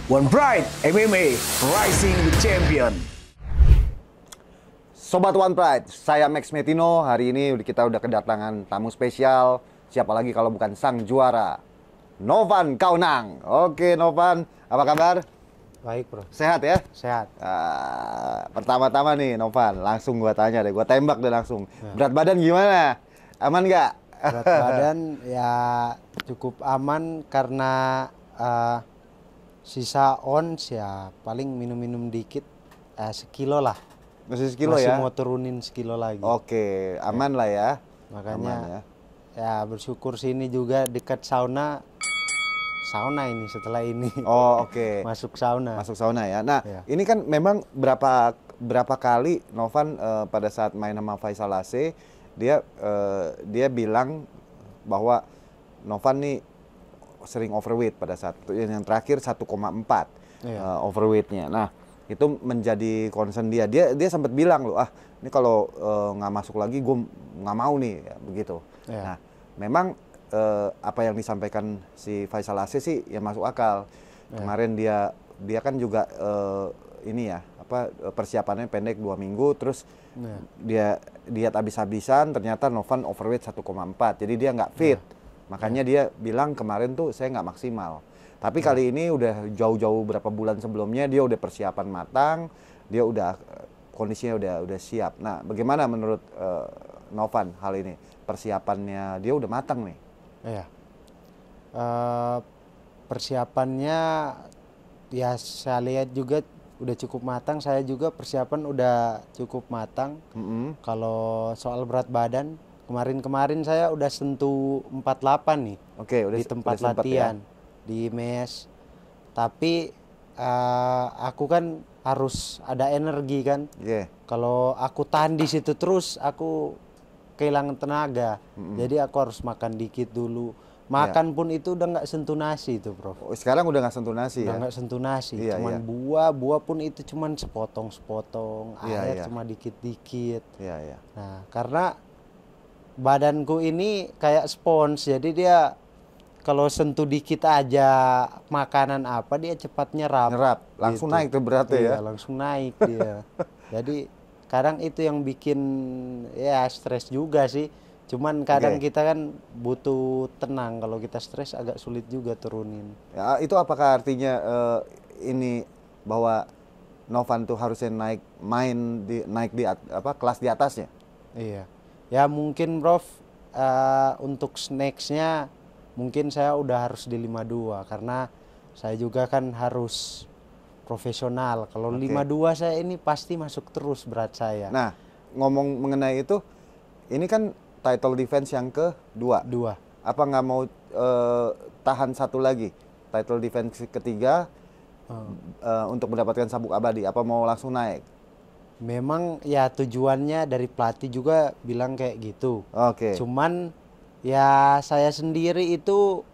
One Pride MMA Rising the Champion. Sobat One Pride, saya Max Metino. Hari ini kita udah kedatangan tamu spesial. Siapa lagi kalau bukan sang juara, Novan Kaunang. Oke Novan, apa kabar? Baik bro. Sehat ya? Sehat. Pertama-tama nih Novan, langsung gua tanya deh, gua tembak deh langsung. Berat badan gimana? Aman nggak? Berat badan ya cukup aman karena sisa ons ya paling minum-minum dikit, sekilo lah. Masih sekilo Masih ya? mau turunin sekilo lagi. Oke, aman lah ya. Makanya Aman ya bersyukur sini juga dekat sauna ini setelah ini. Oh oke. Masuk sauna. Masuk sauna ya. Nah, Ya. ini kan memang berapa kali Novan pada saat main sama Faisal AC dia bilang bahwa Novan nih sering overweight pada saat yang terakhir 1,4 Iya. overweightnya. Nah, itu menjadi concern dia. Dia sempat bilang loh, ini kalau nggak masuk lagi gue nggak mau nih, ya, begitu. Iya. Nah, memang apa yang disampaikan si Faisal AC sih ya masuk akal. Kemarin dia kan juga persiapannya pendek 2 minggu, terus dia diet habis-habisan, ternyata Novan overweight 1,4, jadi dia nggak fit. Makanya dia bilang kemarin tuh saya nggak maksimal. Tapi kali ini udah jauh-jauh berapa bulan sebelumnya dia udah persiapan matang, dia udah kondisinya udah siap. Nah, bagaimana menurut Novan hal ini? Persiapannya dia udah matang nih. Iya. Persiapannya ya saya lihat juga udah cukup matang. Saya juga persiapan udah cukup matang. Kalau soal berat badan, kemarin saya udah sentuh 48 nih. Oke, di tempat sempet latihan, ya? di mes. Tapi aku kan harus ada energi kan. Iya. Kalau aku tahan di situ terus, aku kehilangan tenaga. Jadi aku harus makan dikit dulu. Makan pun itu udah nggak sentuh nasi itu, Prof. Oh, sekarang udah nggak sentuh nasi Udah ya? nggak sentuh nasi, Iya, cuman iya. buah pun itu cuman sepotong-sepotong, Iya, air iya. cuma dikit-dikit. Iya, iya. Nah, karena badanku ini kayak spons, jadi dia kalau sentuh dikit aja makanan apa dia cepat nyerap. Nyerap, langsung Gitu. naik tuh beratnya ya? Iya, langsung naik dia. Jadi kadang itu yang bikin ya stres juga sih. Cuman kadang Oke. kita kan butuh tenang, kalau kita stres agak sulit juga turunin. Ya, itu apakah artinya ini bahwa Novan tuh harusnya naik di kelas di atasnya? Iya. Ya mungkin Prof, untuk snacks-nya mungkin saya udah harus di 52 karena saya juga kan harus profesional. Kalau Oke. 52 saya ini pasti masuk terus berat saya. Nah, ngomong mengenai itu, ini kan title defense yang kedua. 2. Apa nggak mau tahan satu lagi, title defense ketiga untuk mendapatkan sabuk abadi? Apa mau langsung naik? Memang ya tujuannya dari pelatih juga bilang kayak gitu. Oke. Cuman ya saya sendiri itu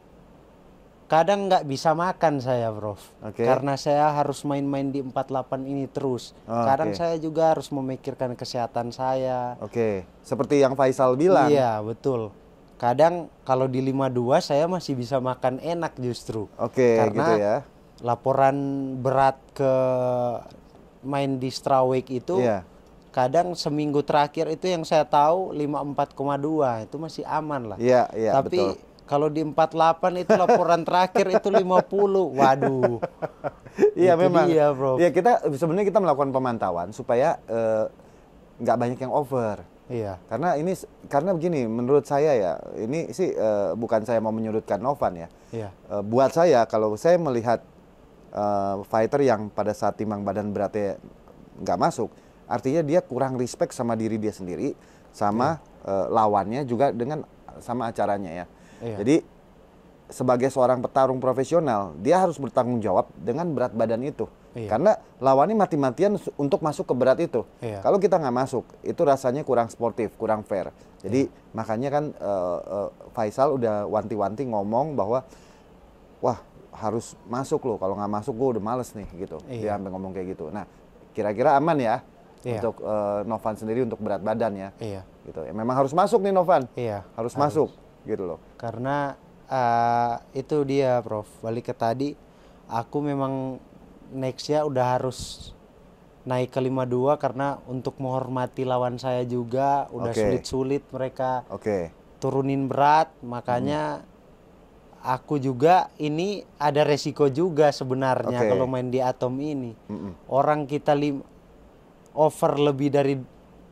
kadang nggak bisa makan saya, Prof. Oke. Karena saya harus main-main di 48 ini terus. Oh, Kadang oke. saya juga harus memikirkan kesehatan saya. Oke, seperti yang Faisal bilang. Iya, betul. Kadang kalau di 52 saya masih bisa makan enak justru. Oke, Karena gitu ya. laporan berat ke main di strawweight itu Iya. kadang seminggu terakhir itu yang saya tahu 54,2 itu masih aman lah. Iya, iya, Tapi betul. kalau di 48 itu laporan terakhir itu 50. Waduh. Iya Itu memang. dia, Bro. Iya, sebenarnya kita melakukan pemantauan supaya nggak banyak yang over. Iya. Karena begini, menurut saya ya, ini sih bukan saya mau menyudutkan Novan ya. Iya. Buat saya, kalau saya melihat fighter yang pada saat timbang badan beratnya nggak masuk, artinya dia kurang respect sama diri dia sendiri, sama lawannya juga sama acaranya ya. Iya. Jadi sebagai seorang petarung profesional, dia harus bertanggung jawab dengan berat badan itu. Iya. Karena lawannya mati-matian untuk masuk ke berat itu. Iya. Kalau kita nggak masuk, itu rasanya kurang sportif, kurang fair. Jadi makanya kan Faisal udah wanti-wanti ngomong bahwa, wah harus masuk loh, kalau nggak masuk gue udah males nih gitu. Iya. Dia sampai ngomong kayak gitu. Nah, kira-kira aman ya Iya. untuk Novan sendiri untuk berat badan ya. Iya. Gitu. Ya, memang harus masuk nih Novan. Iya. Harus masuk gitu loh. Karena itu dia, Prof. Balik ke tadi, aku memang nextnya udah harus naik ke 52 karena untuk menghormati lawan saya juga udah Oke. sulit-sulit mereka Oke. turunin berat, makanya aku juga ini ada resiko juga sebenarnya Oke. kalau main di Atom ini. Orang kita over lebih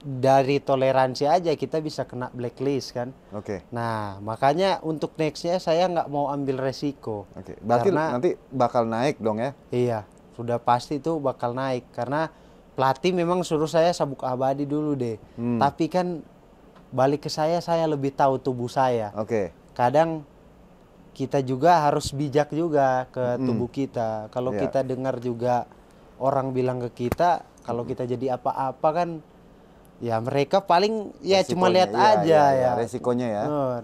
dari toleransi aja kita bisa kena blacklist kan. Oke. Nah, makanya untuk nextnya saya nggak mau ambil resiko. Oke. Berarti Karena- nanti bakal naik dong ya? Iya, sudah pasti itu bakal naik karena pelatih memang suruh saya sabuk abadi dulu deh. Tapi kan balik ke saya lebih tahu tubuh saya. Oke. Kadang kita juga harus bijak juga ke tubuh kita. Kalau Iya. kita dengar juga orang bilang ke kita, kalau kita jadi apa-apa kan, ya mereka paling ya cuma Resikonya, lihat iya, aja iya, ya. iya, resikonya ya.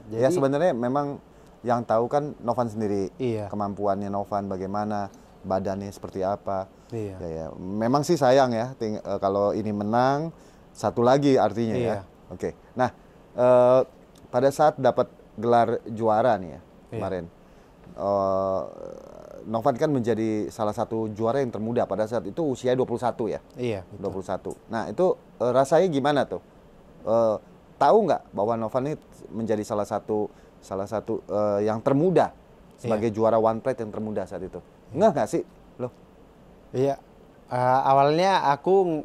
Ya Jadi sebenarnya memang yang tahu kan Novan sendiri. Iya. Kemampuannya Novan bagaimana, badannya seperti apa. Iya. Ya. Memang sih sayang ya kalau ini menang satu lagi artinya ya. Iya. Oke. Nah, pada saat dapat gelar juara nih ya kemarin. Novan kan menjadi salah satu juara yang termuda pada saat itu usia 21 ya. Iya. 21. Nah, itu rasanya gimana tuh? Tahu nggak bahwa Novan ini menjadi salah satu yang termuda sebagai juara One Pride yang termuda saat itu? Nggak sih lo? Iya. Awalnya aku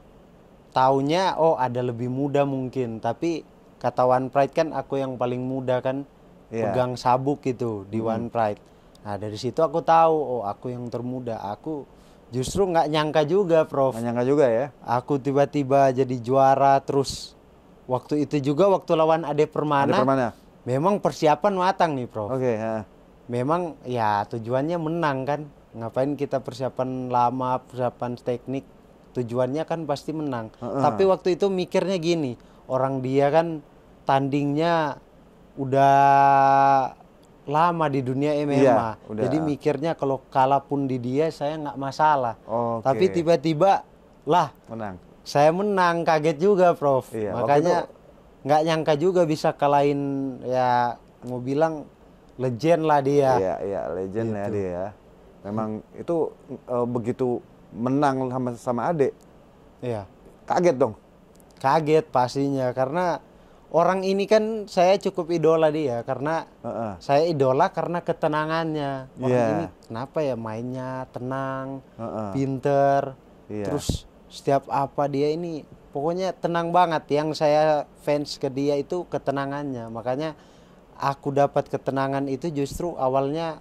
taunya ada lebih muda mungkin, tapi kata One Pride kan aku yang paling muda kan, Iya. pegang sabuk gitu di One Pride. Nah dari situ aku tahu aku yang termuda. Aku justru nggak nyangka juga, Prof. Nggak nyangka juga ya? Aku tiba-tiba jadi juara terus. Waktu itu juga waktu lawan Ade Permana, Ada Permana? memang persiapan matang nih, Prof. Oke. Memang ya tujuannya menang kan. Ngapain kita persiapan lama, persiapan teknik, tujuannya kan pasti menang. Tapi waktu itu mikirnya gini, orang dia kan tandingnya udah lama di dunia MMA. Iya, udah. Jadi mikirnya kalau kalah pun di dia saya nggak masalah. Oke. Tapi tiba-tiba lah Menang. saya menang, kaget juga, Prof. Iya, waktu Makanya itu- nggak nyangka juga bisa kalahin, ya mau bilang legend lah dia. Iya, legend ya dia ya. Memang itu begitu menang sama Ade, Iya. kaget dong. Kaget pastinya karena orang ini kan saya cukup idola dia karena saya idola karena ketenangannya. Orang Iya. ini kenapa ya mainnya tenang, Heeh. pinter, Iya. terus setiap apa dia ini pokoknya tenang banget. Yang saya fans ke dia itu ketenangannya. Makanya aku dapat ketenangan itu justru awalnya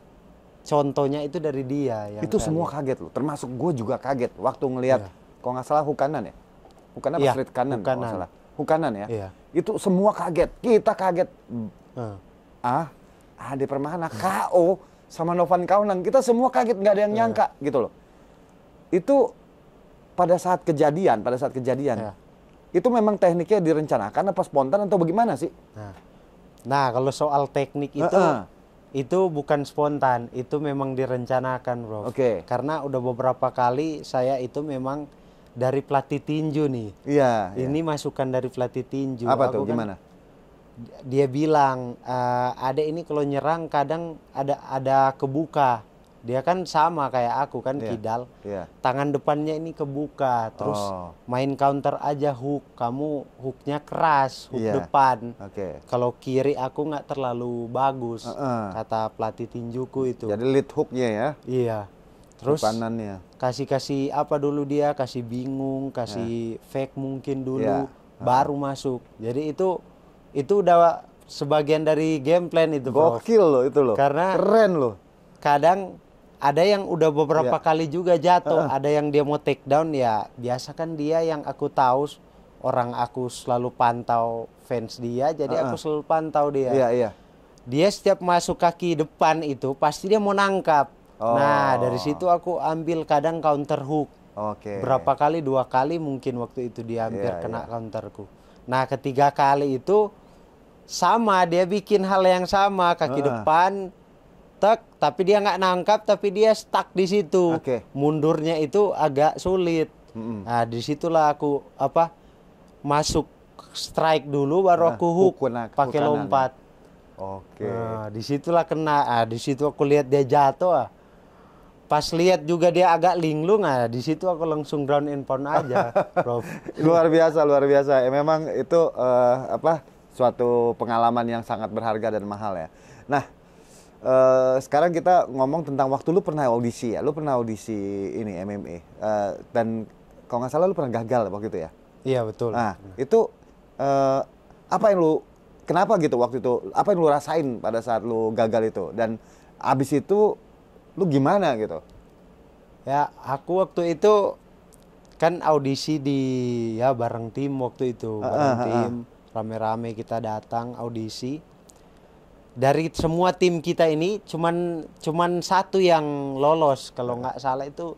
contohnya itu dari dia. Yang Itu saya semua lihat. kaget loh, termasuk gue juga kaget waktu ngelihat, kalau nggak salah Hukanan ya, Hukanan apa Iya, Street Kanan kalau nggak Hukanan. salah, Hukanan ya, Iya. itu semua kaget, kita kaget, Heeh. Ade Permana KO sama Novan Kaunang, kita semua kaget, nggak ada yang nyangka gitu loh. Itu pada saat kejadian, Iya. itu memang tekniknya direncanakan apa spontan atau bagaimana sih? Nah, kalau soal teknik itu bukan spontan, itu memang direncanakan, Bro. Oke. Karena udah beberapa kali saya itu memang dari pelatih tinju nih. Iya. Ini masukan dari pelatih tinju. Apa Aku tuh? kan- Gimana? Dia bilang, Ade ini kalau nyerang kadang ada kebuka. Dia kan sama kayak aku kan, Iya. kidal. Iya. Tangan depannya ini kebuka, terus Oh. main counter aja hook. Kamu hooknya keras, hook Iya. depan. Oke. Kalau kiri aku nggak terlalu bagus, kata pelatih tinjuku itu. Jadi lead hooknya ya, Iya. Terus kanannya. kasih apa dulu dia, kasih bingung, kasih fake mungkin dulu, Iya. baru masuk. Jadi itu udah sebagian dari game plan itu, Bro. Gokil loh itu loh. Karena- keren loh. Kadang ada yang udah beberapa Iya. kali juga jatuh, ada yang dia mau take down, ya biasa kan dia yang aku tahu, orang aku selalu pantau fans dia, jadi aku selalu pantau dia. Iya. Dia setiap masuk kaki depan itu pasti dia mau nangkap. Oh. Nah dari situ aku ambil kadang counter hook. Oke. Berapa kali, 2 kali mungkin waktu itu dia hampir Iya, kena counterku. Nah ketiga kali itu sama, dia bikin hal yang sama, kaki depan, tek, tapi dia nggak nangkap, tapi dia stuck di situ. Oke. Mundurnya itu agak sulit. Nah disitulah aku masuk strike dulu, baru aku hook, hook pakai kanan, lompat. Oke. Nah, disitulah kena. Di situ aku lihat dia jatuh. pas lihat juga dia agak linglung, nah di situ aku langsung ground and pound aja, Prof. Luar biasa, luar biasa. Memang itu suatu pengalaman yang sangat berharga dan mahal ya. Nah, sekarang kita ngomong tentang waktu lu pernah audisi ya. Lu pernah audisi ini MMA. Dan kalau nggak salah lu pernah gagal waktu itu ya. Iya betul. Nah, itu apa yang lu kenapa gitu waktu itu? Apa yang lu rasain pada saat lu gagal itu? Dan abis itu lu gimana gitu? Ya, aku waktu itu kan audisi ya bareng tim waktu itu, bareng tim, rame-rame kita datang audisi. Dari semua tim kita ini cuman satu yang lolos, kalau nggak salah itu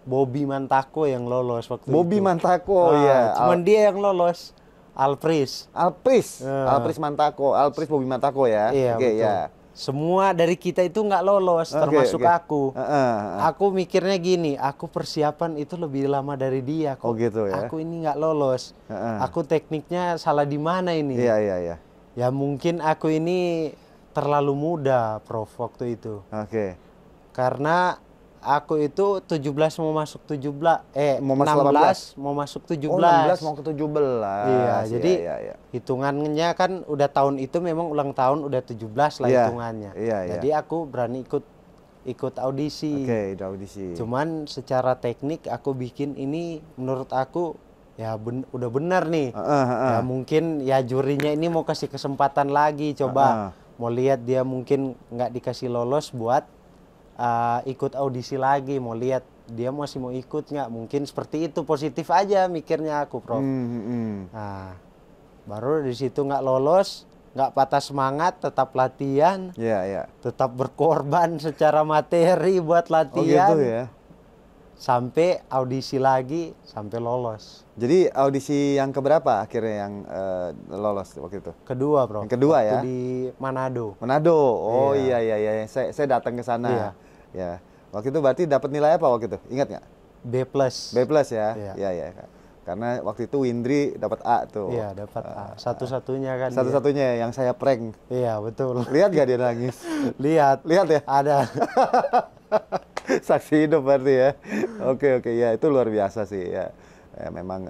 Bobby Mantako yang lolos waktu Bobby itu. Mantako ya. Cuman dia yang lolos. Alpris Mantako, Bobby Mantako ya. Iya, Oke, betul. ya. Semua dari kita itu nggak lolos, termasuk aku. Aku mikirnya gini, aku persiapan itu lebih lama dari dia. Oh gitu ya. Aku ini nggak lolos. Aku tekniknya salah di mana ini? Iya. Ya mungkin aku ini terlalu muda, Prof, waktu itu. Oke. Karena aku itu 17 mau masuk 17, Mau masuk 16 mau masuk 17. Oh, 16 mau ke 17. Iya, jadi iya. hitungannya kan udah tahun itu memang ulang tahun udah 17 lah Iya, hitungannya. iya. Jadi aku berani ikut audisi. Oke, udah audisi. Cuman secara teknik aku bikin ini menurut aku ya udah benar nih. Ya mungkin ya jurinya ini mau kasih kesempatan lagi, coba mau lihat dia mungkin nggak dikasih lolos buat ikut audisi lagi, mau lihat dia masih mau ikut nggak, mungkin seperti itu, positif aja mikirnya aku, Prof. Nah, baru di situ nggak lolos, nggak patah semangat, tetap latihan, tetap berkorban secara materi buat latihan. Oh gitu ya. Sampai audisi lagi, sampai lolos. Jadi audisi yang keberapa akhirnya yang lolos waktu itu? Kedua, Bro. Yang kedua ya? Di Manado. Manado. Oh iya. Saya datang ke sana. Iya. Ya. Waktu itu berarti dapat nilai apa waktu itu? Ingat nggak? B+. B+ ya? Iya. Karena waktu itu Windri dapat A tuh. Iya, dapat A. Satu-satunya kan. Satu-satunya yang saya prank. Iya, betul. Lihat gak dia nangis? Lihat ya? Ada. Saksi hidup berarti ya. Oke ya, itu luar biasa sih ya. Memang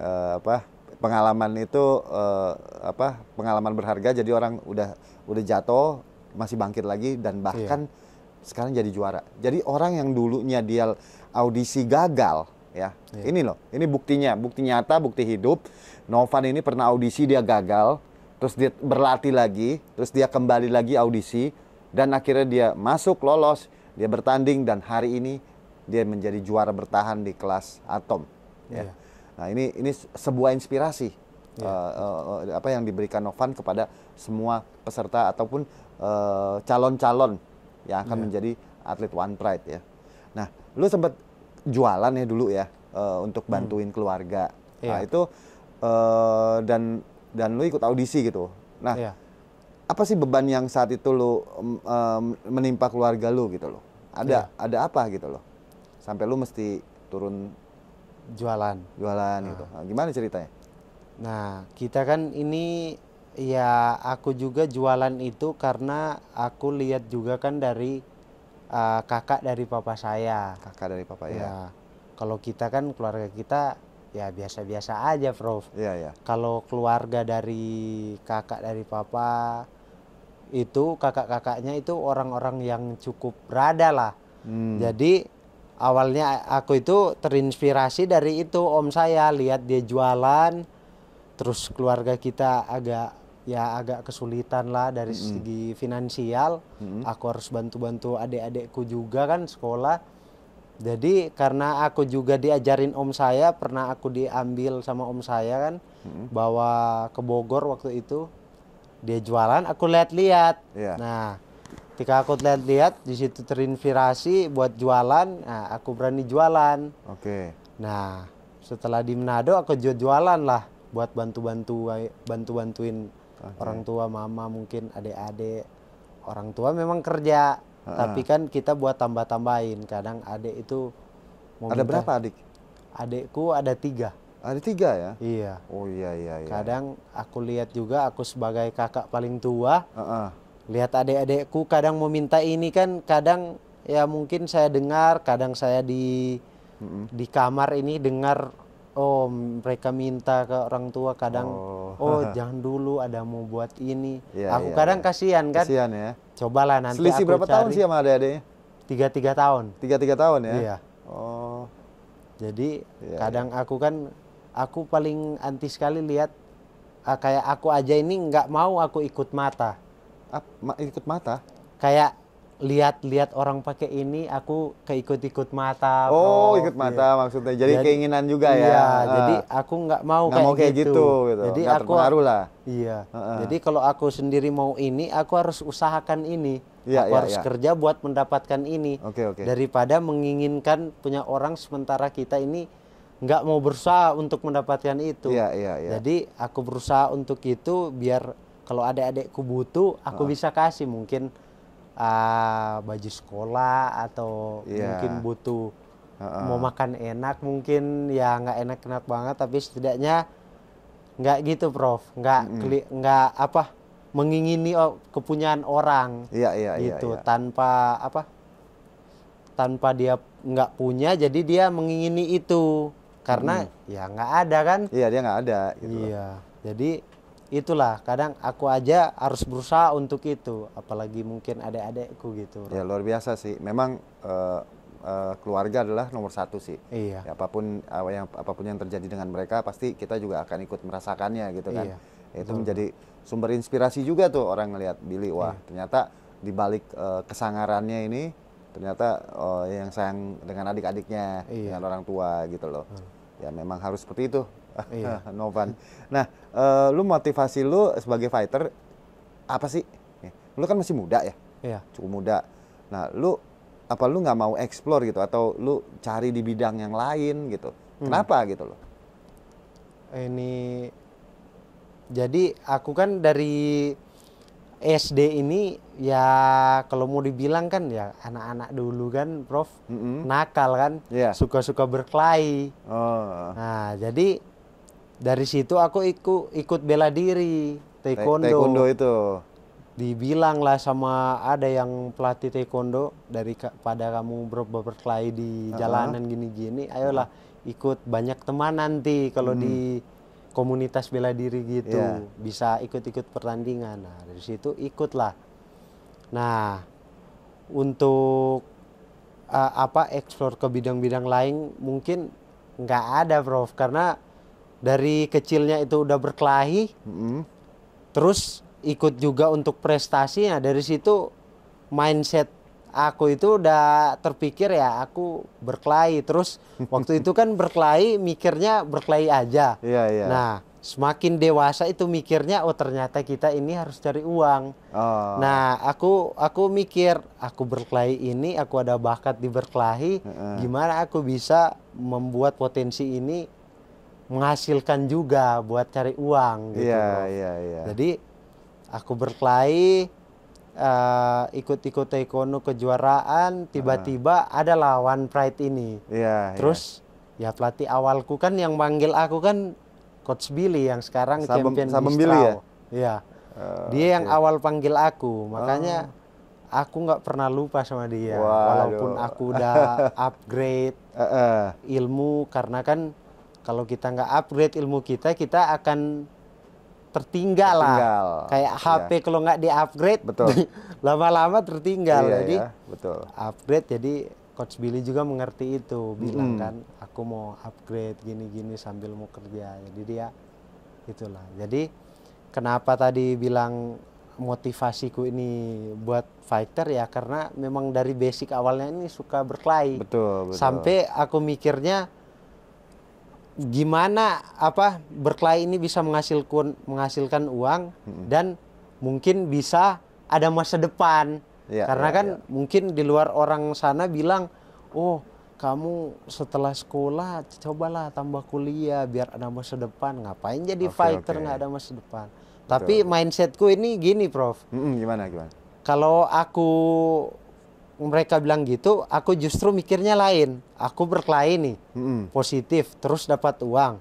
pengalaman itu pengalaman berharga, jadi orang udah jatuh masih bangkit lagi dan bahkan sekarang jadi juara. Jadi orang yang dulunya dia audisi gagal ya. Ini loh, ini buktinya, bukti nyata, bukti hidup. Novan ini pernah audisi dia gagal, terus dia berlatih lagi, terus dia kembali lagi audisi dan akhirnya dia masuk lolos. Dia bertanding dan hari ini dia menjadi juara bertahan di kelas atom. Ya. Nah ini sebuah inspirasi apa yang diberikan Novan kepada semua peserta ataupun calon-calon yang akan menjadi atlet One Pride ya. Nah, lu sempat jualan ya dulu ya untuk bantuin keluarga. Nah itu dan lu ikut audisi gitu. Nah. Apa sih beban yang saat itu lu menimpa keluarga lu gitu loh? Ada apa gitu loh? Sampai lu mesti turun jualan gitu. Nah, gimana ceritanya? Nah, kita kan ini ya aku juga jualan itu karena aku lihat juga kan dari kakak dari papa saya. Kakak dari papa ya. Kalau kita kan keluarga kita ya biasa-biasa aja, Prof. Iya. Kalau keluarga dari kakak dari papa itu kakak-kakaknya itu orang-orang yang cukup berada lah. Jadi awalnya aku itu terinspirasi dari itu om saya, lihat dia jualan, terus keluarga kita agak kesulitan lah dari segi finansial. Aku harus bantu-bantu adik-adikku juga kan sekolah. Jadi karena aku juga diajarin om saya, pernah aku diambil sama om saya kan, bawa ke Bogor waktu itu. Dia jualan, aku lihat-lihat. Nah, ketika aku lihat-lihat di situ terinspirasi buat jualan, nah aku berani jualan. Oke. Nah, setelah di Manado aku jualan lah buat bantuin orang tua, mama mungkin adik-adik. Orang tua memang kerja, tapi kan kita buat tambah-tambahin. Kadang adik itu ada berapa adik? Adikku ada 3. Ada 3 ya? Iya. Oh iya. Kadang aku lihat juga, aku sebagai kakak paling tua, lihat adik-adikku kadang mau minta ini kan, kadang ya mungkin saya dengar, kadang saya di kamar ini dengar, oh mereka minta ke orang tua kadang, oh jangan dulu, ada mau buat ini. Iya, Aku iya, kadang iya. kasihan kan. Kasihan ya. Cobalah nanti Selisih aku berapa tahun cari. sih sama adik-adiknya? 3 tahun. 3 tahun ya? Iya. Oh, Jadi Iya, kadang aku paling anti sekali lihat kayak aku aja ini nggak mau aku ikut mata. ikut mata? Kayak lihat orang pakai ini, aku keikut-ikut mata. Oh, Prof. ikut mata Iya. maksudnya. Jadi keinginan juga ya? Iya, jadi aku nggak mau Nggak mau kayak gitu. Jadi Nggak terpengaruh lah. Iya. Jadi kalau aku sendiri mau ini, aku harus usahakan ini. Iya, Aku iya, harus iya. kerja buat mendapatkan ini. Oke, oke. Daripada menginginkan punya orang sementara kita ini nggak mau berusaha untuk mendapatkan itu. Iya, iya, iya. Jadi aku berusaha untuk itu biar kalau adik-adikku butuh, aku bisa kasih mungkin baju sekolah atau Iya. mungkin butuh mau makan enak, mungkin ya nggak enak-enak banget, tapi setidaknya nggak gitu Prof, nggak apa mengingini kepunyaan orang. Iya, iya, iya, Gitu iya. tanpa dia nggak punya, jadi dia mengingini itu karena ya nggak ada kan. Iya, dia nggak ada gitu loh. Iya, jadi itulah kadang aku aja harus berusaha untuk itu, apalagi mungkin adik-adikku gitu. Ya luar biasa sih. Memang keluarga adalah nomor satu sih. Iya. Ya, apapun yang terjadi dengan mereka pasti kita juga akan ikut merasakannya gitu kan. Iya, Ya, itu menjadi sumber inspirasi juga tuh orang ngelihat Billy. Wah, ternyata di balik kesangarannya ini ternyata yang sayang dengan adik-adiknya, dengan orang tua gitu loh. Ya memang harus seperti itu. Novan. Nah, lu motivasi lu sebagai fighter apa sih? Lu kan masih muda ya? Iya. Cukup muda. Nah, lu nggak mau explore gitu atau lu cari di bidang yang lain gitu? Kenapa gitu loh? Ini jadi aku kan dari SD ini ya kalau mau dibilang kan ya anak-anak dulu kan Prof, nakal kan, Iya. suka-suka berkelahi. Oh, Nah jadi dari situ aku ikut bela diri taekwondo itu. Dibilang lah sama ada yang pelatih taekwondo, pada kamu berkelahi di jalanan gini-gini, ayolah ikut, banyak teman nanti kalau di komunitas bela diri gitu. Iya. Bisa ikut-ikut pertandingan. Nah dari situ ikutlah. Nah untuk explore ke bidang-bidang lain mungkin nggak ada Prof, karena dari kecilnya itu udah berkelahi, terus ikut juga untuk prestasi. Nah dari situ mindset aku itu udah terpikir ya aku berkelahi. Terus waktu itu kan berkelahi mikirnya berkelahi aja. Iya, iya. Nah semakin dewasa itu mikirnya oh ternyata kita ini harus cari uang. Oh. Nah aku mikir aku berkelahi ini, aku ada bakat di berkelahi, gimana aku bisa membuat potensi ini menghasilkan juga buat cari uang gitu. Iya, Prof. iya, iya. Jadi aku berkelahi, ikut-ikut taekwondo kejuaraan, tiba-tiba ada lawan Pride ini. Iya, Terus ya pelatih awalku kan yang manggil aku kan Coach Billy yang sekarang champion Sabem di Billy ya? Strau. Iya. Dia yang awal panggil aku, makanya aku nggak pernah lupa sama dia. Waduh. Walaupun aku udah upgrade ilmu, karena kan kalau kita nggak upgrade ilmu kita akan tertinggal lah. Kayak HP kalau nggak di-upgrade, Betul. lama-lama tertinggal. Iya, Jadi iya, betul. upgrade, jadi Coach Billy juga mengerti itu, bilang kan aku mau upgrade gini-gini sambil mau kerja. Jadi dia itulah. Jadi kenapa tadi bilang motivasiku ini buat fighter ya karena memang dari basic awalnya ini suka berkelahi. Betul, betul. Sampai aku mikirnya gimana berkelahi ini bisa menghasilkan uang dan mungkin bisa ada masa depan. Ya, karena ya, kan mungkin di luar orang sana bilang, oh kamu setelah sekolah cobalah tambah kuliah biar ada masa depan. Ngapain jadi fighter nggak ada masa depan? Tapi mindsetku ini gini Prof. Gimana? Kalau mereka bilang gitu, aku justru mikirnya lain. Aku berkelahi nih, positif, terus dapat uang.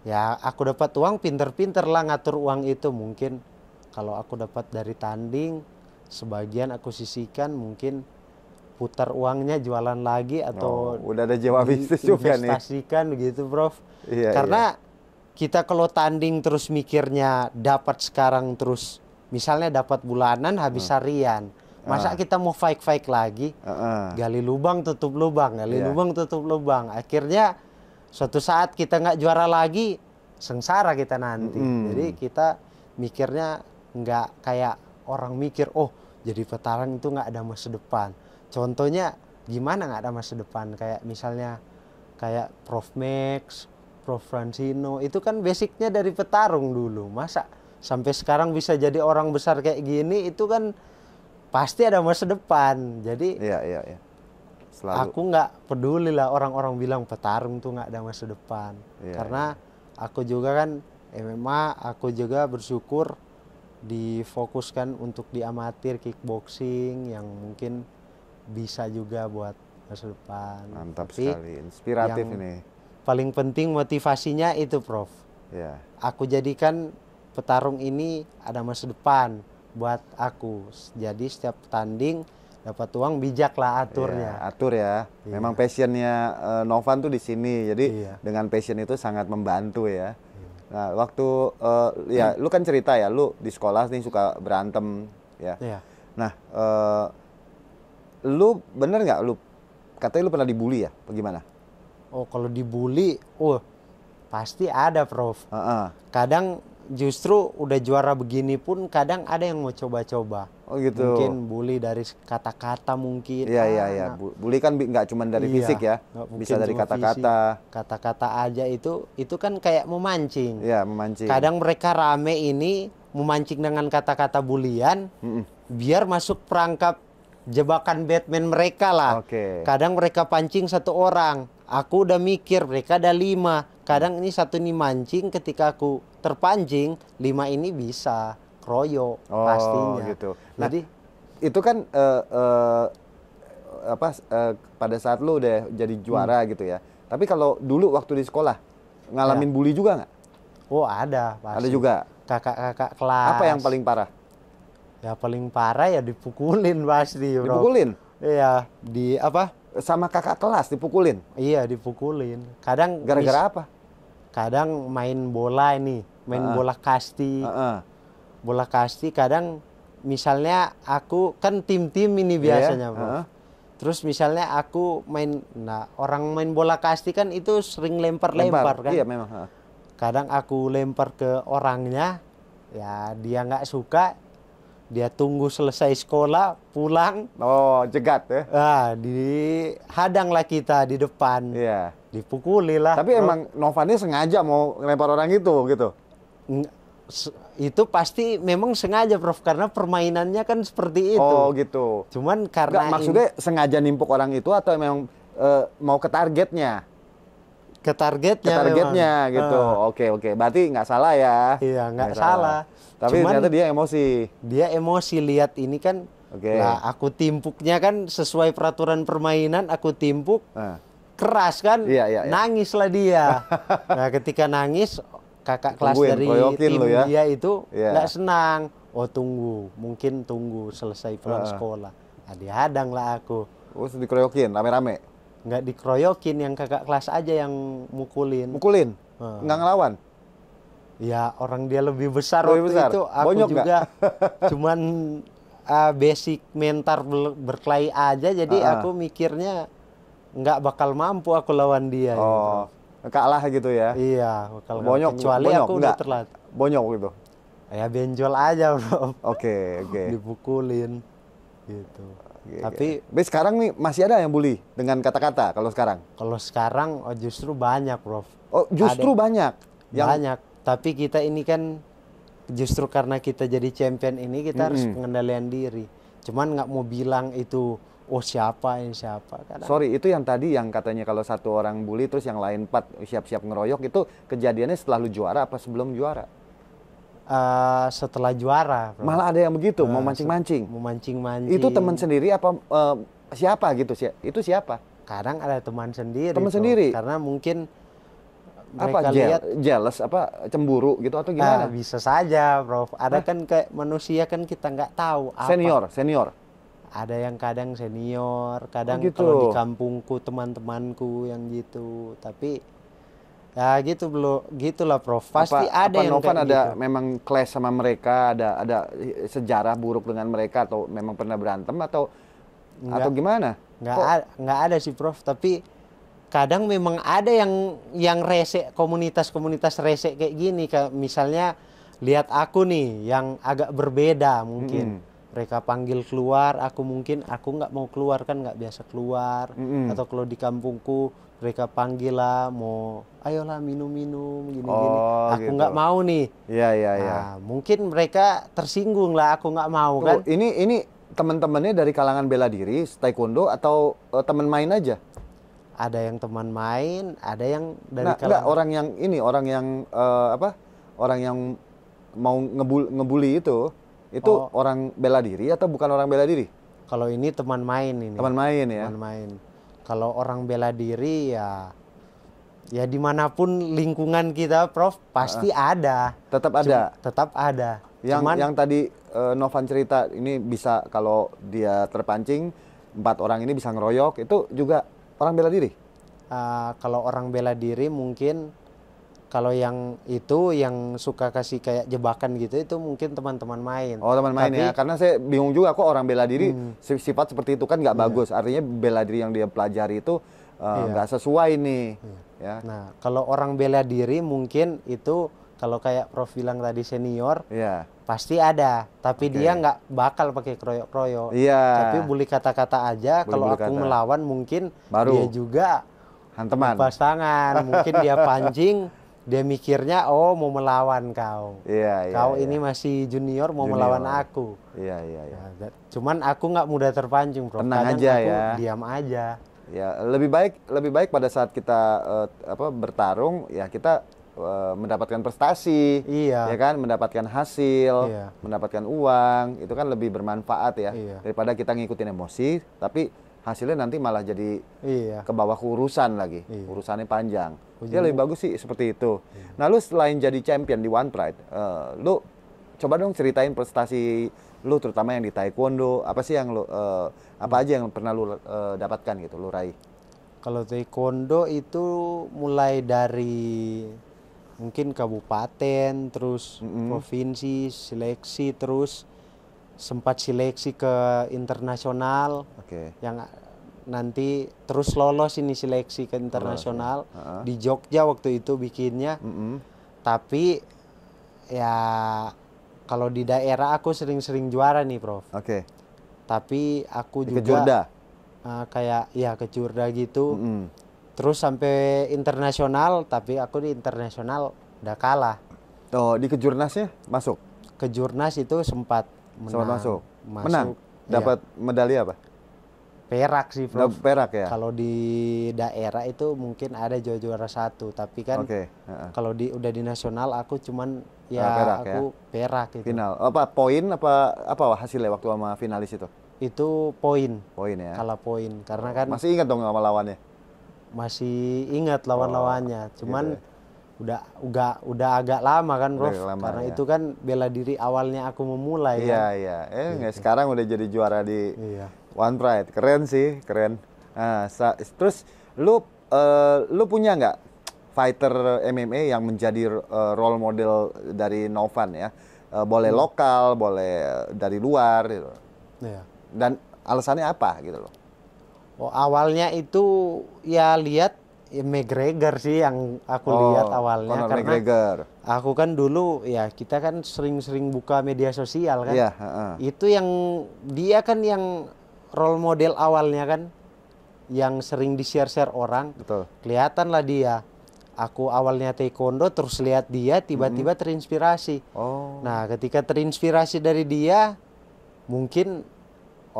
Ya aku dapat uang, pinter-pinter lah ngatur uang itu. Mungkin kalau aku dapat dari tanding, sebagian aku sisihkan, mungkin putar uangnya jualan lagi atau udah ada jiwa bisnis juga nih. investasikan begitu, Prof. Iya, Karena kita kalau tanding terus mikirnya dapat sekarang terus misalnya dapat bulanan habis harian. Masa kita mau fight lagi? Gali lubang tutup lubang, gali lubang tutup lubang. Akhirnya suatu saat kita nggak juara lagi, sengsara kita nanti. Jadi kita mikirnya nggak kayak orang mikir, oh jadi petarung itu nggak ada masa depan. Contohnya gimana nggak ada masa depan? Kayak misalnya kayak Prof Max, Prof Francino, itu kan basicnya dari petarung dulu. Masa sampai sekarang bisa jadi orang besar kayak gini, itu kan pasti ada masa depan. Jadi Selalu. aku nggak peduli lah orang-orang bilang petarung tuh nggak ada masa depan. Karena aku juga kan MMA, aku juga bersyukur difokuskan untuk di amatir kickboxing yang mungkin bisa juga buat masa depan. Mantap Tapi sekali, inspiratif yang ini. paling penting motivasinya itu, Prof. Ya. Aku jadikan petarung ini ada masa depan buat aku. Jadi setiap tanding dapat uang, bijak lah aturnya. Ya, atur ya. Memang passionnya Novan tuh di sini. Jadi dengan passion itu sangat membantu ya. Nah, waktu ya lu kan cerita ya, lu di sekolah nih suka berantem ya. Nah, lu bener nggak lu katanya lu pernah dibully ya? Bagaimana? Oh, kalau dibully, pasti ada, Prof. Kadang justru udah juara begini pun kadang ada yang mau coba-coba. Oh gitu. Mungkin bully dari kata-kata mungkin. Iya. Bully kan nggak cuma dari fisik ya, bisa dari kata-kata. Kata-kata aja itu kan kayak memancing. Iya, memancing. Kadang mereka rame ini memancing dengan kata-kata bulian, biar masuk perangkap jebakan Batman mereka lah. Kadang mereka pancing satu orang, aku udah mikir mereka ada 5. Kadang ini satu nih mancing, ketika aku terpancing 5 ini bisa kroyo pastinya. Gitu. Nah, jadi itu kan pada saat lu udah jadi juara gitu ya. Tapi kalau dulu waktu di sekolah ngalamin bully juga nggak? Oh ada pasti. Ada juga. Kakak-kakak kelas. Apa yang paling parah? Ya paling parah ya dipukulin pasti, Bro. Dipukulin? Iya, di apa? Sama kakak kelas dipukulin? Iya, dipukulin. Kadang gara-gara apa? Kadang main bola ini, main bola kasti. Bola kasti kadang misalnya aku kan tim-tim ini biasanya, Bro. Terus misalnya aku orang main bola kasti kan itu sering lempar-lempar kan. Iya, memang. Kadang aku lempar ke orangnya, ya dia nggak suka, dia tunggu selesai sekolah, pulang. Oh, jegat ya? Dihadanglah kita di depan. Iya. Dipukuli lah. Tapi emang Novannya sengaja mau lempar orang itu gitu? Itu pasti memang sengaja, Prof, karena permainannya kan seperti itu. Oh gitu. Cuman karena maksudnya sengaja nimpuk orang itu atau memang mau ke targetnya? Ke targetnya gitu. Oke. Berarti nggak salah ya? Iya, nggak salah. Tapi cuman ternyata dia emosi. Dia emosi lihat ini kan. Lah aku timpuknya kan sesuai peraturan permainan, aku timpuk. Keras kan? Iya. Nangislah dia. Nah, ketika nangis, kakak kelas dari tim dia itu nggak senang. Oh mungkin tunggu selesai pulang sekolah. Nah, dihadang lah aku. Terus dikeroyokin rame-rame? Nggak dikeroyokin, yang kakak kelas aja yang mukulin. Mukulin? Nggak ngelawan? Ya orang dia lebih besar waktu itu. Aku Bonyok juga cuman basic mental berkelahi aja. Jadi aku mikirnya nggak bakal mampu aku lawan dia. Kalah gitu ya? Iya, bakal bonyok. Kecuali bonyok, aku udah terlatih. Bonyok gitu? Ya benjol aja, Bro. Oke. Dipukulin gitu. Tapi sekarang nih masih ada yang bully dengan kata-kata kalau sekarang? Kalau sekarang justru banyak, Prof. Oh, justru banyak? Banyak. Tapi kita ini kan justru karena kita jadi champion ini kita harus pengendalian diri. Cuman nggak mau bilang itu siapa ini siapa. Sorry, itu yang tadi yang katanya kalau satu orang bully terus yang lain 4 siap-siap ngeroyok, itu kejadiannya setelah lu juara apa sebelum juara? Setelah juara, Bro. Malah ada yang begitu, mau mancing-mancing. Itu teman sendiri apa siapa gitu sih? Itu siapa? Kadang ada teman sendiri. Teman sendiri. Karena mungkin mereka jealous apa cemburu gitu atau gimana? Bisa saja, Bro. Ada kan kayak manusia kan kita nggak tahu apa. Senior. ada yang kadang senior, kadang gitu. kalau di kampungku teman-temanku yang gitu. Tapi ya gitu belum gitulah Prof. Pasti ada yang Novan kayak ada gitu. memang clash sama mereka, ada sejarah buruk dengan mereka atau memang pernah berantem atau gimana? Nggak ada sih Prof. Tapi kadang memang ada yang rese, komunitas-komunitas rese kayak gini. Kayak misalnya lihat aku nih yang agak berbeda mungkin. Mereka panggil keluar, aku nggak mau keluar kan, nggak biasa keluar. Atau kalau di kampungku mereka panggil lah, mau ayolah minum-minum gini-gini. Aku gitu. nggak mau nih. Iya. Nah, mungkin mereka tersinggung lah, aku nggak mau kan. Ini teman-temannya dari kalangan bela diri, taekwondo atau teman main aja? Ada yang teman main, ada yang dari Enggak, orang yang orang yang mau ngebully itu orang bela diri atau bukan orang bela diri? Kalau ini teman main ini. Teman main ya. Teman main. Kalau orang bela diri ya dimanapun lingkungan kita, Prof, pasti ada. Tetap ada. Tetap ada. Yang tadi Novan cerita ini bisa kalau dia terpancing 4 orang ini bisa ngeroyok, itu juga orang bela diri. Kalau orang bela diri mungkin. Kalau yang itu yang suka kasih kayak jebakan gitu itu mungkin teman-teman main. Oh teman main ya, karena saya bingung juga kok orang bela diri sifat seperti itu kan nggak bagus. Artinya bela diri yang dia pelajari itu nggak sesuai nih. Ya. Nah kalau orang bela diri mungkin itu kalau kayak Prof bilang tadi senior, pasti ada. Tapi dia nggak bakal pakai kroyok-kroyok. Tapi boleh kata-kata aja. Kalau aku melawan mungkin dia juga hanteman. lepas tangan, mungkin dia pancing. Dia mikirnya, oh mau melawan kau. Kau ini masih junior mau melawan aku. Nah, cuman aku nggak mudah terpancing, Prof. Tenang kadang aja aku ya. diam aja. Ya lebih baik pada saat kita bertarung ya kita mendapatkan prestasi, ya kan, mendapatkan hasil, mendapatkan uang, itu kan lebih bermanfaat ya daripada kita ngikutin emosi, tapi hasilnya nanti malah jadi ke bawah urusan lagi, urusannya panjang. Ya lebih bagus sih seperti itu. Nah lu selain jadi champion di One Pride, lu coba dong ceritain prestasi lu terutama yang di taekwondo, apa sih yang lu apa aja yang pernah lu dapatkan gitu, lu raih? Kalau taekwondo itu mulai dari mungkin kabupaten, terus provinsi, seleksi, terus sempat seleksi ke internasional, yang nanti terus lolos ini seleksi ke internasional di Jogja waktu itu bikinnya. Tapi ya kalau di daerah aku sering-sering juara nih, Prof. Tapi aku juga Kejurda? kayak kejurda gitu. Terus sampai internasional, tapi aku di internasional udah kalah. Oh, di kejurnasnya masuk? Kejurnas itu sempat masuk. Menang? Dapat medali apa? Perak sih, Prof. Perak ya? Kalau di daerah itu mungkin ada juara 1, tapi kan kalau udah di nasional aku cuman perak itu. Final. Apa poin apa hasilnya waktu sama finalis itu? Itu poin. Poin ya. Kalah poin karena kan masih ingat dong sama lawannya? Masih ingat lawan-lawannya. Cuman udah agak lama kan, Prof. Karena itu kan bela diri awalnya aku memulai kan. Sekarang udah jadi juara di One Pride. Keren sih, keren. Nah, terus lu punya nggak fighter MMA yang menjadi role model dari Novan ya? Boleh lokal, boleh dari luar gitu. Dan alasannya apa gitu loh? Awalnya itu lihat McGregor sih yang aku lihat awalnya. Conor karena McGregor. Aku kan dulu kita kan sering-sering buka media sosial kan. Itu yang dia kan yang role model awalnya kan, yang sering di-share orang. Betul. Kelihatan lah dia. Aku awalnya taekwondo, terus lihat dia tiba-tiba terinspirasi. Nah ketika terinspirasi dari dia, mungkin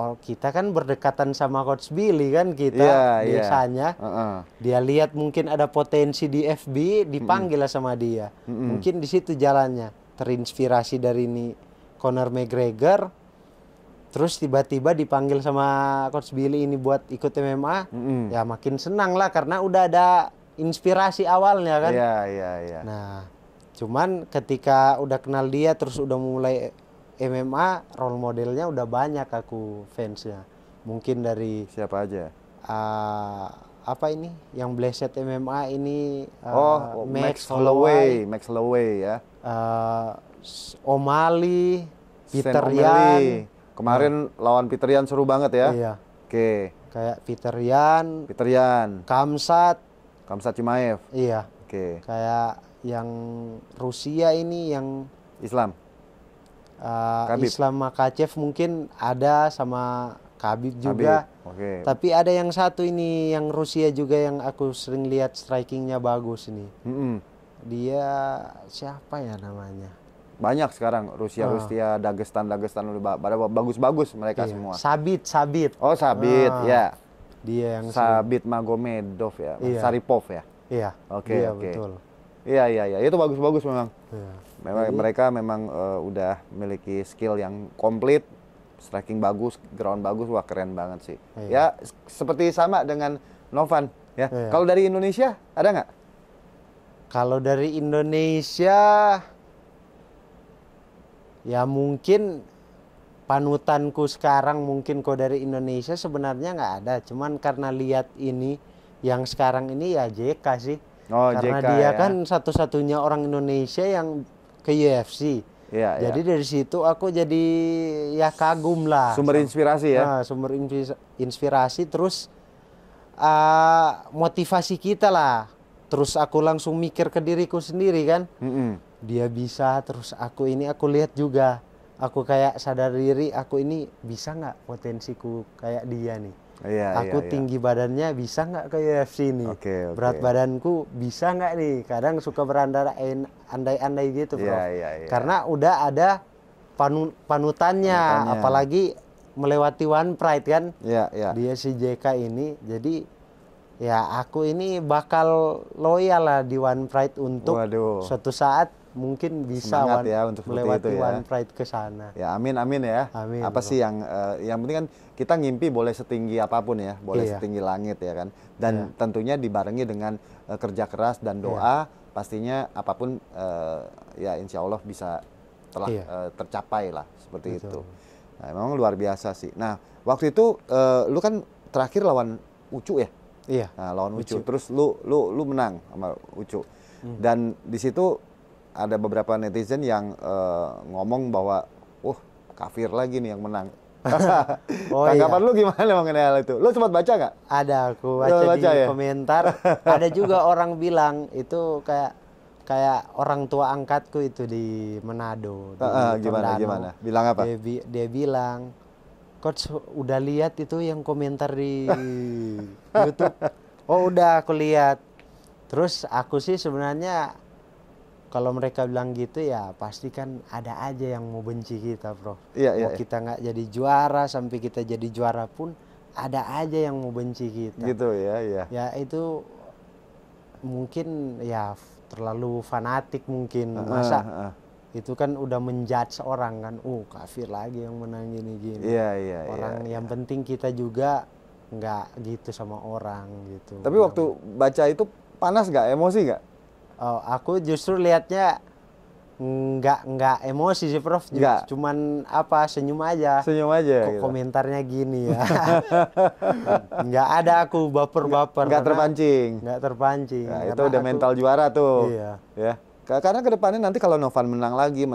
kita kan berdekatan sama Coach Billy kan kita biasanya. Dia lihat mungkin ada potensi di FB, dipanggil lah sama dia. Mungkin di situ jalannya. Terinspirasi dari Conor McGregor, terus tiba-tiba dipanggil sama Coach Billy ini buat ikut MMA. Ya makin senang lah karena udah ada inspirasi awalnya kan. Iya. Nah, cuman ketika udah kenal dia terus udah mulai MMA role modelnya udah banyak aku fansnya. Mungkin dari Siapa aja? apa ini yang Blessed MMA ini Max Holloway ya. O'Malley, Peter Sean Yan. O'Malley. Kemarin lawan Peter Yan seru banget ya. Iya. Oke. Kayak Peter Yan, Peter Yan, Kamsat. Khamzat Chimaev. Iya. Oke. Kayak yang Rusia ini yang Islam. Khabib. Islam Makhachev mungkin ada sama Khabib juga. Khabib. Oke. Tapi ada yang satu ini yang Rusia juga yang aku sering lihat strikingnya bagus ini. Dia siapa ya namanya? Banyak sekarang Rusia, Dagestan udah bagus-bagus mereka Iya. semua. Sabit. Oh, Sabit, ya. Dia yang Sabit Magomedov ya, Iya. Saripov ya. Iya. Oke, dia oke. betul. Iya, itu bagus-bagus memang. Iya. Mereka memang udah memiliki skill yang komplit, striking bagus, ground bagus, wah keren banget sih. Iya. Ya seperti sama dengan Novan ya. Iya. Kalau dari Indonesia ada nggak? Kalau dari Indonesia ya mungkin panutanku sekarang mungkin kok dari Indonesia sebenarnya nggak ada. Cuman karena lihat ini yang sekarang ini ya JK sih. Oh, Karena JK dia ya. kan satu-satunya orang Indonesia yang ke UFC. Iya, Jadi dari situ aku jadi ya kagum lah. Sumber inspirasi ya. Nah, sumber inspirasi terus motivasi kita lah. Terus aku langsung mikir ke diriku sendiri kan. Dia bisa, terus aku lihat juga. Aku kayak sadar diri, aku ini bisa nggak potensiku kayak dia nih. Iya, Aku tinggi badannya bisa nggak ke UFC nih. Oke. Berat badanku bisa nggak nih. Kadang suka berandai-andai gitu bro. Iya. Karena udah ada panutannya. Apalagi melewati One Pride kan. Iya. Dia si JK ini. Jadi ya aku ini bakal loyal lah di One Pride untuk suatu saat mungkin bisa untuk melewati itu ya. One Pride ke sana. Ya amin ya. Amin, Apa bro. sih yang penting kan kita ngimpi boleh setinggi apapun ya, boleh Iya. setinggi langit ya kan. Dan tentunya dibarengi dengan kerja keras dan doa, pastinya apapun ya insya Allah bisa tercapai lah seperti itu. Nah, memang luar biasa sih. Nah, waktu itu lu kan terakhir lawan Ucu ya? Iya. Nah, lawan Ucu. Terus lu menang sama Ucu. Dan di situ ada beberapa netizen yang ngomong bahwa kafir lagi nih yang menang. Tanggapan lu gimana mengenai hal itu? Lu sempat baca nggak? Ada, aku baca di komentar. Ada juga orang bilang itu kayak orang tua angkatku itu di Manado. Gimana? Bilang apa? Dia bilang, Coach udah lihat itu yang komentar di YouTube? Oh udah aku lihat. Terus aku sih sebenarnya kalau mereka bilang gitu ya pasti kan ada aja yang mau benci kita bro. Mau kita nggak jadi juara sampai kita jadi juara pun ada aja yang mau benci kita. Gitu ya. Ya itu mungkin ya terlalu fanatik mungkin. Masa itu kan udah menjudge orang kan. Kafir lagi yang menang gini. Iya. Orang yang penting kita juga nggak gitu sama orang gitu. Tapi waktu baca itu panas nggak? Emosi nggak? Oh, aku justru lihatnya nggak emosi sih Prof. Cuman senyum aja. Gitu. Komentarnya gini ya. Nggak ada aku baper-baper. Nggak terpancing. Nah, itu udah mental juara tuh. Iya. Ya. Karena kedepannya nanti kalau Novan menang lagi,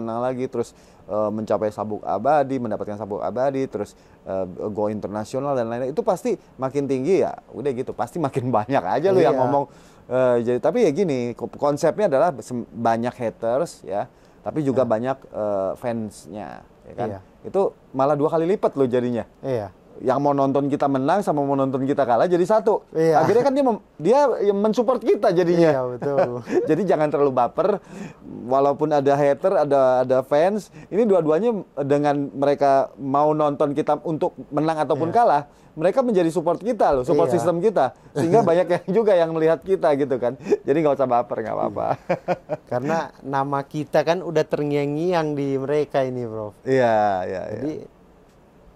terus mencapai sabuk abadi, mendapatkan sabuk abadi, terus go internasional dan lain-lain, itu pasti makin tinggi ya. Udah gitu, pasti makin banyak aja lu yang ngomong. Jadi tapi ya gini, konsepnya adalah banyak haters ya, tapi juga banyak fansnya, ya kan? Itu malah 2 kali lipat lo jadinya. Iya. Yang mau nonton kita menang sama mau nonton kita kalah jadi satu. Akhirnya kan dia mensupport kita jadinya. Iya betul. Jadi jangan terlalu baper. Walaupun ada hater, ada fans, ini dua-duanya dengan mereka mau nonton kita untuk menang ataupun kalah, mereka menjadi support kita loh, support sistem kita. Sehingga banyak yang juga yang melihat kita gitu kan. Jadi nggak usah baper, nggak apa-apa. Karena nama kita kan udah terngiang-ngiang di mereka ini, Bro. Iya. Jadi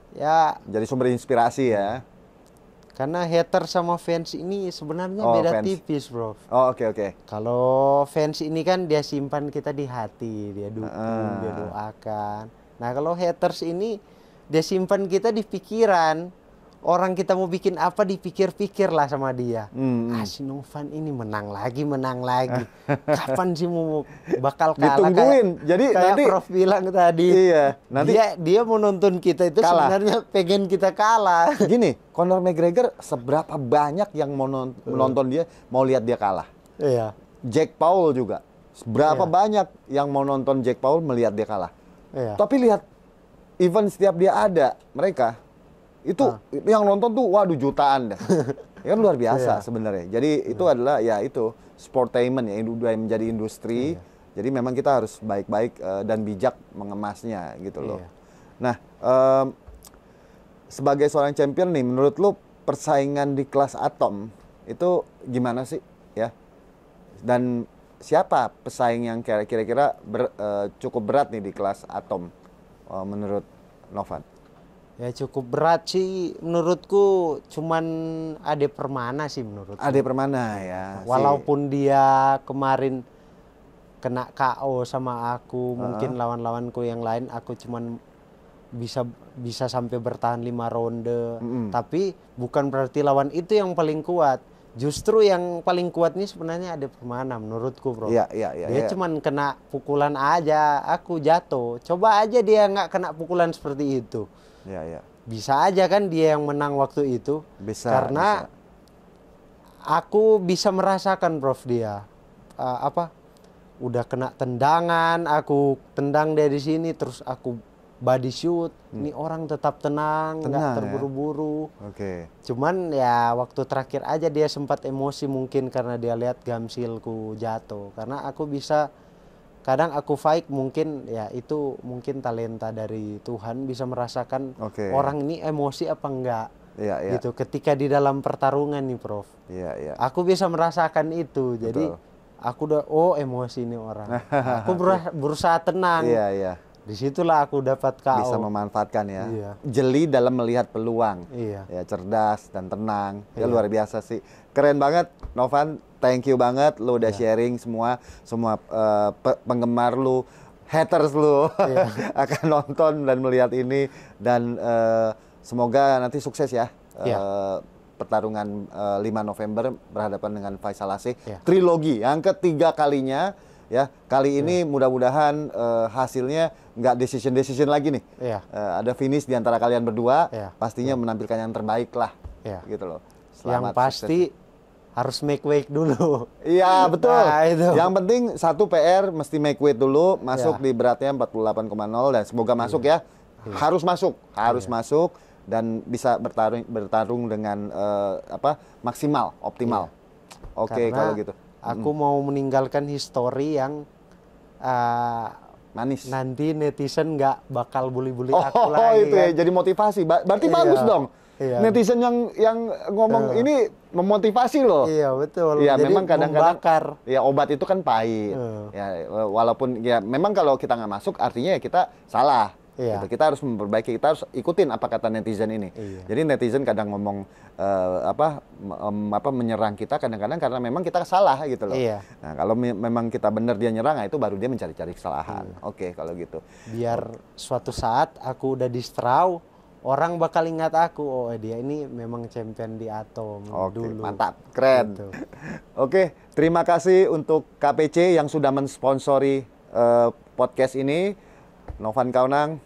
ya jadi sumber inspirasi ya. Karena hater sama fans ini sebenarnya beda tipis, Bro. Oh, oke. Kalau fans ini kan dia simpan kita di hati, dia dukung, dia doakan. Nah kalau haters ini dia simpan kita di pikiran. Orang kita mau bikin apa dipikir-pikir lah sama dia. Si Novan ini menang lagi. Kapan sih mau bakal kalah? Ditungguin. Jadi kayak nanti Prof bilang tadi. Iya, nanti dia mau nonton kita itu kalah. sebenarnya pengen kita kalah. Gini, Conor McGregor seberapa banyak yang mau menonton dia, mau lihat dia kalah. Iya. Jake Paul juga. Seberapa banyak yang mau nonton Jake Paul melihat dia kalah. Iya. Tapi lihat event setiap dia ada, mereka itu yang nonton tuh waduh jutaan dah. Ya kan luar biasa sebenarnya. Jadi itu adalah ya itu sportainment ya, udah menjadi industri. Jadi memang kita harus baik-baik dan bijak mengemasnya gitu loh. Nah, sebagai seorang champion nih, menurut lu persaingan di kelas atom itu gimana sih ya? Dan siapa pesaing yang kira-kira cukup berat nih di kelas atom menurut Novan? Ya cukup berat sih menurutku, cuman Ade Permana sih menurutku. Ade Permana ya. Walaupun dia kemarin kena KO sama aku, mungkin lawan-lawanku yang lain aku cuman bisa sampai bertahan 5 ronde. Tapi bukan berarti lawan itu yang paling kuat. Justru yang paling kuat ini sebenarnya Ade Permana menurutku, bro. Iya. Dia cuman kena pukulan aja, aku jatuh. Coba aja dia nggak kena pukulan seperti itu. Iya. Bisa aja kan dia yang menang waktu itu. Bisa. Karena aku bisa merasakan, Prof, dia udah kena tendangan, aku tendang dari sini, terus aku body shoot. Ini orang tetap tenang, nggak terburu-buru. Oke. Cuman ya waktu terakhir aja dia sempat emosi mungkin karena dia lihat gamsilku jatuh. Karena aku bisa, kadang aku fight mungkin ya itu mungkin talenta dari Tuhan, bisa merasakan orang ini emosi apa enggak. Iya. Gitu ketika di dalam pertarungan nih, Prof. Iya. Aku bisa merasakan itu. Jadi aku udah emosi nih orang. Aku berusaha tenang. Iya. Disitulah aku dapat KO. Bisa memanfaatkan ya. Iya. Jeli dalam melihat peluang. Iya. Ya, cerdas dan tenang. Ya luar biasa sih. Keren banget, Novan. Thank you banget lu udah sharing semua penggemar lu, haters lu akan nonton dan melihat ini, dan semoga nanti sukses ya. Pertarungan 5 November berhadapan dengan Faisal Asih. Trilogi yang ketiga kalinya ya. Kali ini mudah-mudahan hasilnya nggak decision lagi nih. Ada finish di antara kalian berdua. Pastinya menampilkan yang terbaik lah. Gitu loh. Yang Selamat pasti sukses. Harus make weight dulu. Iya betul. Nah, itu. Yang penting satu PR mesti make weight dulu, masuk di beratnya 48,0 dan semoga masuk ya. Harus masuk dan bisa bertarung dengan maksimal, optimal. Oke, kalau gitu. Aku mau meninggalkan histori yang manis. Nanti netizen nggak bakal bully-bully aku lagi. Itu ya, jadi motivasi. Berarti bagus dong. Netizen yang ngomong ini memotivasi loh. Iya betul. Iya, jadi memang kadang-kadang ya obat itu kan pahit. Ya walaupun ya memang kalau kita nggak masuk artinya ya kita salah. Gitu. Kita harus memperbaiki, kita harus ikutin apa kata netizen ini. Jadi netizen kadang ngomong menyerang kita kadang-kadang karena memang kita salah gitu loh. Nah, kalau memang kita benar dia nyerang, nah, itu baru dia mencari-cari kesalahan. Oke, kalau gitu. Biar suatu saat aku udah di straw, orang bakal ingat aku, oh dia ini memang champion di atom dulu. Mantap, keren. Gitu. Oke, terima kasih untuk KPC yang sudah mensponsori podcast ini. Novan Kaunang,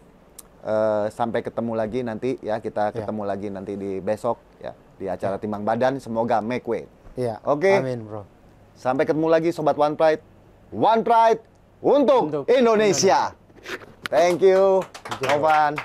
sampai ketemu lagi nanti ya, kita ketemu lagi nanti di besok ya di acara Timbang Badan, semoga make weight. Oke. Amin, bro. Sampai ketemu lagi sobat One Pride. One Pride untuk Indonesia. Thank you, Novan.